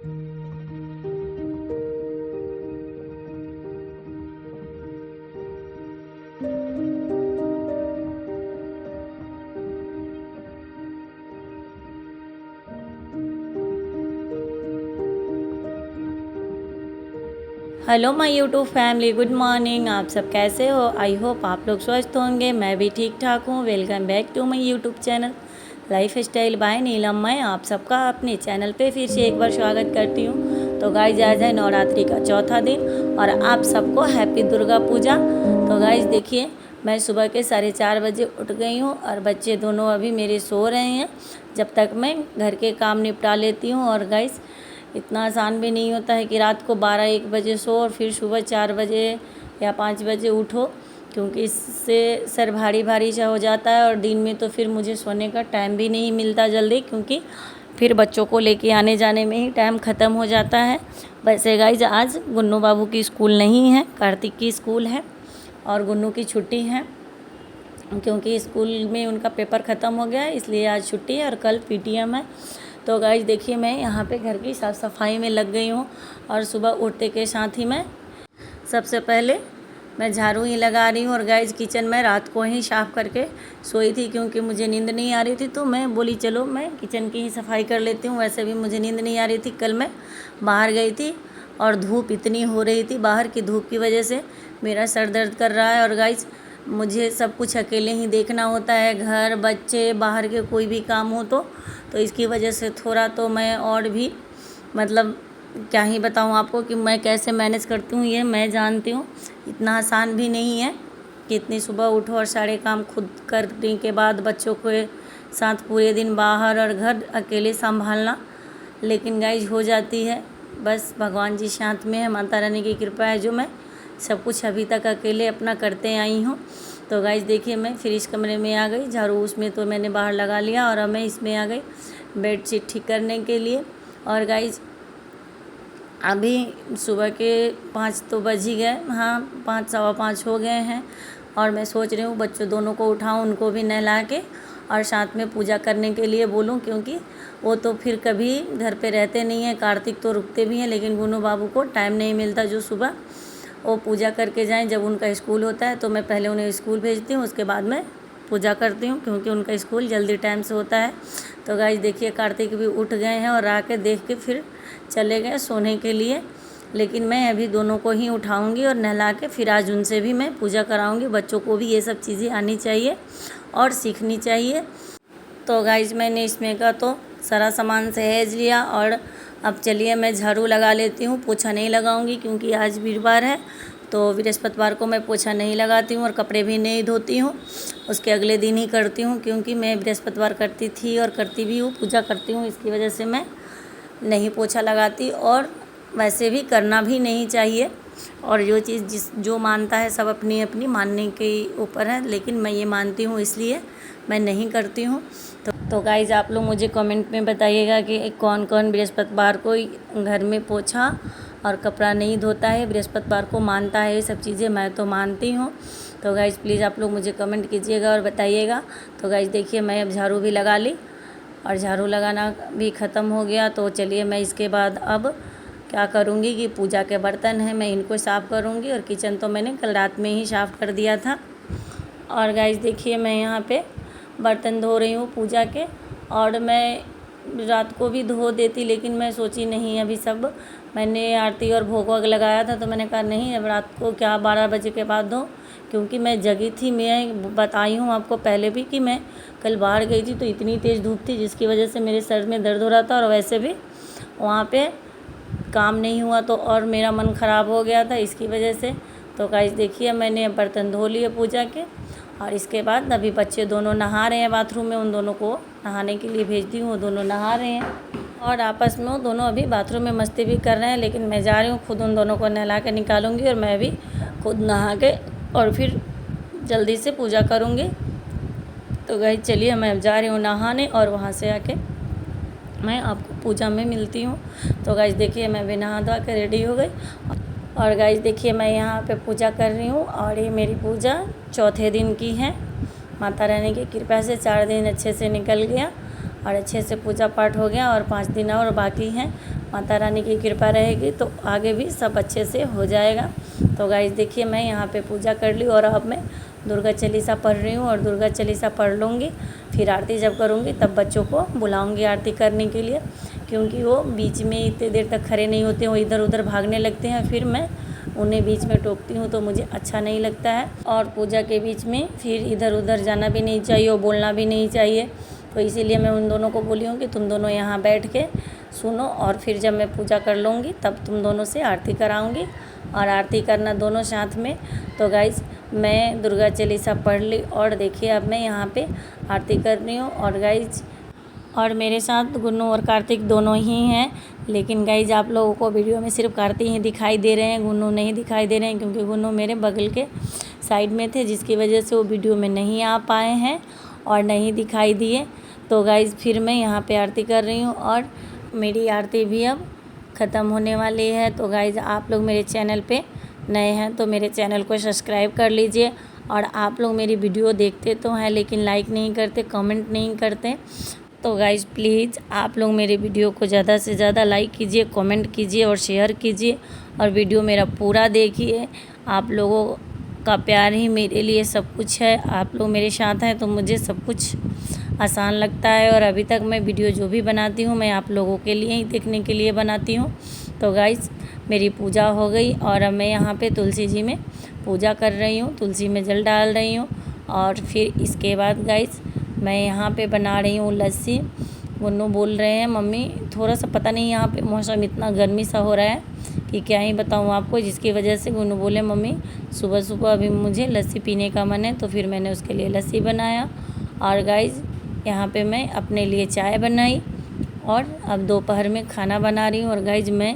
Hello my YouTube family, good morning. आप सब कैसे हो? आई होप आप लोग स्वस्थ होंगे। मैं भी ठीक ठाक हूँ। Welcome back to my YouTube channel lifestyle by Neelam. मैं आप सबका अपने चैनल पे फिर से एक बार स्वागत करती हूँ। तो गाइज आज है नवरात्रि का चौथा दिन और आप सबको हैप्पी दुर्गा पूजा। तो गाइज देखिए, मैं सुबह के 4:30 बजे उठ गई हूँ और बच्चे दोनों अभी मेरे सो रहे हैं, जब तक मैं घर के काम निपटा लेती हूँ। और गाइज इतना आसान भी नहीं होता है कि रात को 12-1 बजे सो और फिर सुबह 4 बजे या 5 बजे उठो, क्योंकि इससे सर भारी भारी सा हो जाता है। और दिन में तो फिर मुझे सोने का टाइम भी नहीं मिलता जल्दी, क्योंकि फिर बच्चों को लेके आने जाने में ही टाइम ख़त्म हो जाता है। वैसे गाइज आज गुन्नू बाबू की स्कूल नहीं है, कार्तिक की स्कूल है और गुन्नू की छुट्टी है, क्योंकि स्कूल में उनका पेपर ख़त्म हो गया है, इसलिए आज छुट्टी है और कल पीटीएम है। तो गाइज देखिए, मैं यहाँ पे घर की साफ़ सफाई में लग गई हूँ और सुबह उठते के साथ ही मैं सबसे पहले मैं झाड़ू ही लगा रही हूँ। और गाइज किचन में रात को ही साफ़ करके सोई थी, क्योंकि मुझे नींद नहीं आ रही थी, तो मैं बोली चलो मैं किचन की ही सफाई कर लेती हूँ। वैसे भी मुझे नींद नहीं आ रही थी, कल मैं बाहर गई थी और धूप इतनी हो रही थी, बाहर की धूप की वजह से मेरा सर दर्द कर रहा है। और गाइज मुझे सब कुछ अकेले ही देखना होता है, घर, बच्चे, बाहर के कोई भी काम हो तो इसकी वजह से थोड़ा तो मैं और भी मतलब क्या ही बताऊँ आपको कि मैं कैसे मैनेज करती हूँ, ये मैं जानती हूँ। इतना आसान भी नहीं है कि इतनी सुबह उठो और सारे काम खुद करने के बाद बच्चों के साथ पूरे दिन बाहर और घर अकेले संभालना, लेकिन गाइज हो जाती है। बस भगवान जी साथ में है, माता रानी की कृपा है, जो मैं सब कुछ अभी तक अकेले अपना करते आई हूँ। तो गाइज देखिए, मैं फिर इस कमरे में आ गई, झाड़ू उसमें तो मैंने बाहर लगा लिया और अब मैं इसमें आ गई बेडशीट ठीक करने के लिए। और गाइज अभी सुबह के 5 तो बज ही गए, हाँ 5 सवा 5 हो गए हैं। और मैं सोच रही हूँ बच्चों दोनों को उठाऊँ, उनको भी नहला के और साथ में पूजा करने के लिए बोलूँ, क्योंकि वो तो फिर कभी घर पे रहते नहीं हैं। कार्तिक तो रुकते भी हैं, लेकिन गुन्नू बाबू को टाइम नहीं मिलता जो सुबह वो पूजा करके जाएं। जब उनका स्कूल होता है तो मैं पहले उन्हें स्कूल भेजती हूँ, उसके बाद मैं पूजा करती हूँ, क्योंकि उनका स्कूल जल्दी टाइम से होता है। तो गाइस देखिए, कार्तिक भी उठ गए हैं और आके देख के फिर चले गए सोने के लिए। लेकिन मैं अभी दोनों को ही उठाऊँगी और नहला के फिर आज उनसे भी मैं पूजा कराऊँगी। बच्चों को भी ये सब चीज़ें आनी चाहिए और सीखनी चाहिए। तो गाइज मैंने इसमें का तो सारा सामान सहेज लिया और अब चलिए मैं झाड़ू लगा लेती हूँ। पोछा नहीं लगाऊंगी, क्योंकि आज वीरवार है, तो बृहस्पतिवार को मैं पोछा नहीं लगाती हूँ और कपड़े भी नहीं धोती हूँ, उसके अगले दिन ही करती हूँ, क्योंकि मैं बृहस्पतिवार करती थी और करती भी हूँ, पूजा करती हूँ, इसकी वजह से मैं नहीं पोछा लगाती। और वैसे भी करना भी नहीं चाहिए, और जो चीज़ जो मानता है, सब अपनी अपनी मानने के ऊपर है, लेकिन मैं ये मानती हूँ इसलिए मैं नहीं करती हूँ। तो गाइज़ आप लोग मुझे कमेंट में बताइएगा कि कौन कौन बृहस्पतिवार को घर में पोछा और कपड़ा नहीं धोता है, बृहस्पतिवार को मानता है ये सब चीज़ें। मैं तो मानती हूँ। तो गाइज़ प्लीज़ आप लोग मुझे कमेंट कीजिएगा और बताइएगा। तो गाइज़ देखिए, मैं अब झाड़ू भी लगा ली और झाड़ू लगाना भी ख़त्म हो गया। तो चलिए मैं इसके बाद अब क्या करूँगी कि पूजा के बर्तन हैं, मैं इनको साफ़ करूँगी। और किचन तो मैंने कल रात में ही साफ़ कर दिया था। और गाइज़ देखिए, मैं यहाँ पे बर्तन धो रही हूँ पूजा के, और मैं रात को भी धो देती, लेकिन मैं सोची नहीं, अभी सब मैंने आरती और भोग वोग लगाया था, तो मैंने कहा नहीं अब रात को क्या 12 बजे के बाद धो, क्योंकि मैं जगी थी। मैं बताई हूँ आपको पहले भी कि मैं कल बाहर गई थी तो इतनी तेज़ धूप थी, जिसकी वजह से मेरे सर में दर्द हो रहा था, और वैसे भी वहाँ पे काम नहीं हुआ तो और मेरा मन ख़राब हो गया था इसकी वजह से। तो गाइस देखिए, मैंने बर्तन धो लिए पूजा के, और इसके बाद अभी बच्चे दोनों नहा रहे हैं बाथरूम में, उन दोनों को नहाने के लिए भेज दी हूँ, वो दोनों नहा रहे हैं और आपस में वो दोनों अभी बाथरूम में मस्ती भी कर रहे हैं। लेकिन मैं जा रही हूँ, खुद उन दोनों को नहला के निकालूंगी और मैं भी खुद नहा के और फिर जल्दी से पूजा करूँगी। तो गाइस चलिए, मैं अब जा रही हूँ नहाने और वहाँ से आके मैं आपको पूजा में मिलती हूँ। तो गाइस देखिए, मैं भी नहा धो के रेडी हो गई, और गाइस देखिए मैं यहाँ पे पूजा कर रही हूँ, और ये मेरी पूजा चौथे दिन की है। माता रानी की कृपा से 4 दिन अच्छे से निकल गया और अच्छे से पूजा पाठ हो गया, और 5 दिन और बाकी हैं। माता रानी की कृपा रहेगी तो आगे भी सब अच्छे से हो जाएगा। तो गाइस देखिए मैं यहाँ पे पूजा कर ली और अब मैं दुर्गा चालीसा पढ़ रही हूँ और दुर्गा चालीसा पढ़ लूँगी, फिर आरती जब करूँगी तब बच्चों को बुलाऊँगी आरती करने के लिए, क्योंकि वो बीच में इतने देर तक खड़े नहीं होते, वो इधर उधर भागने लगते हैं, फिर मैं उन्हें बीच में टोकती हूँ तो मुझे अच्छा नहीं लगता है। और पूजा के बीच में फिर इधर उधर जाना भी नहीं चाहिए और बोलना भी नहीं चाहिए, तो इसीलिए मैं उन दोनों को बोली हूँ कि तुम दोनों यहाँ बैठ के सुनो और फिर जब मैं पूजा कर लूँगी तब तुम दोनों से आरती कराऊँगी और आरती करना दोनों साथ में। तो गाइस मैं दुर्गा चालीसा पढ़ ली और देखिए अब मैं यहाँ पे आरती कर रही हूँ। और गाइस और मेरे साथ गुन्नू और कार्तिक दोनों ही हैं, लेकिन गाइज आप लोगों को वीडियो में सिर्फ कार्तिक ही दिखाई दे रहे हैं, गुन्नू नहीं दिखाई दे रहे हैं, क्योंकि गुन्नू मेरे बगल के साइड में थे, जिसकी वजह से वो वीडियो में नहीं आ पाए हैं और नहीं दिखाई दिए। तो गाइज फिर मैं यहाँ पे आरती कर रही हूँ और मेरी आरती भी अब ख़त्म होने वाली है। तो गाइज आप लोग मेरे चैनल पे नए हैं तो मेरे चैनल को सब्सक्राइब कर लीजिए। और आप लोग मेरी वीडियो देखते तो हैं लेकिन लाइक नहीं करते, कमेंट नहीं करते, तो गाइज प्लीज़ आप लोग मेरे वीडियो को ज़्यादा से ज़्यादा लाइक कीजिए, कमेंट कीजिए और शेयर कीजिए और वीडियो मेरा पूरा देखिए। आप लोगों का प्यार ही मेरे लिए सब कुछ है, आप लोग मेरे साथ हैं तो मुझे सब कुछ आसान लगता है। और अभी तक मैं वीडियो जो भी बनाती हूँ मैं आप लोगों के लिए ही देखने के लिए बनाती हूँ। तो गाइज मेरी पूजा हो गई और अब मैं यहाँ पे तुलसी जी में पूजा कर रही हूँ, तुलसी में जल डाल रही हूँ। और फिर इसके बाद गाइज मैं यहाँ पे बना रही हूँ लस्सी। गुन्नू बोल रहे हैं मम्मी थोड़ा सा, पता नहीं यहाँ पे मौसम इतना गर्मी सा हो रहा है कि क्या ही बताऊँ आपको, जिसकी वजह से गुन्नू बोले मम्मी सुबह सुबह अभी मुझे लस्सी पीने का मन है, तो फिर मैंने उसके लिए लस्सी बनाया। और गाइज यहाँ पे मैं अपने लिए चाय बनाई और अब दोपहर में खाना बना रही हूँ। और गाइज मैं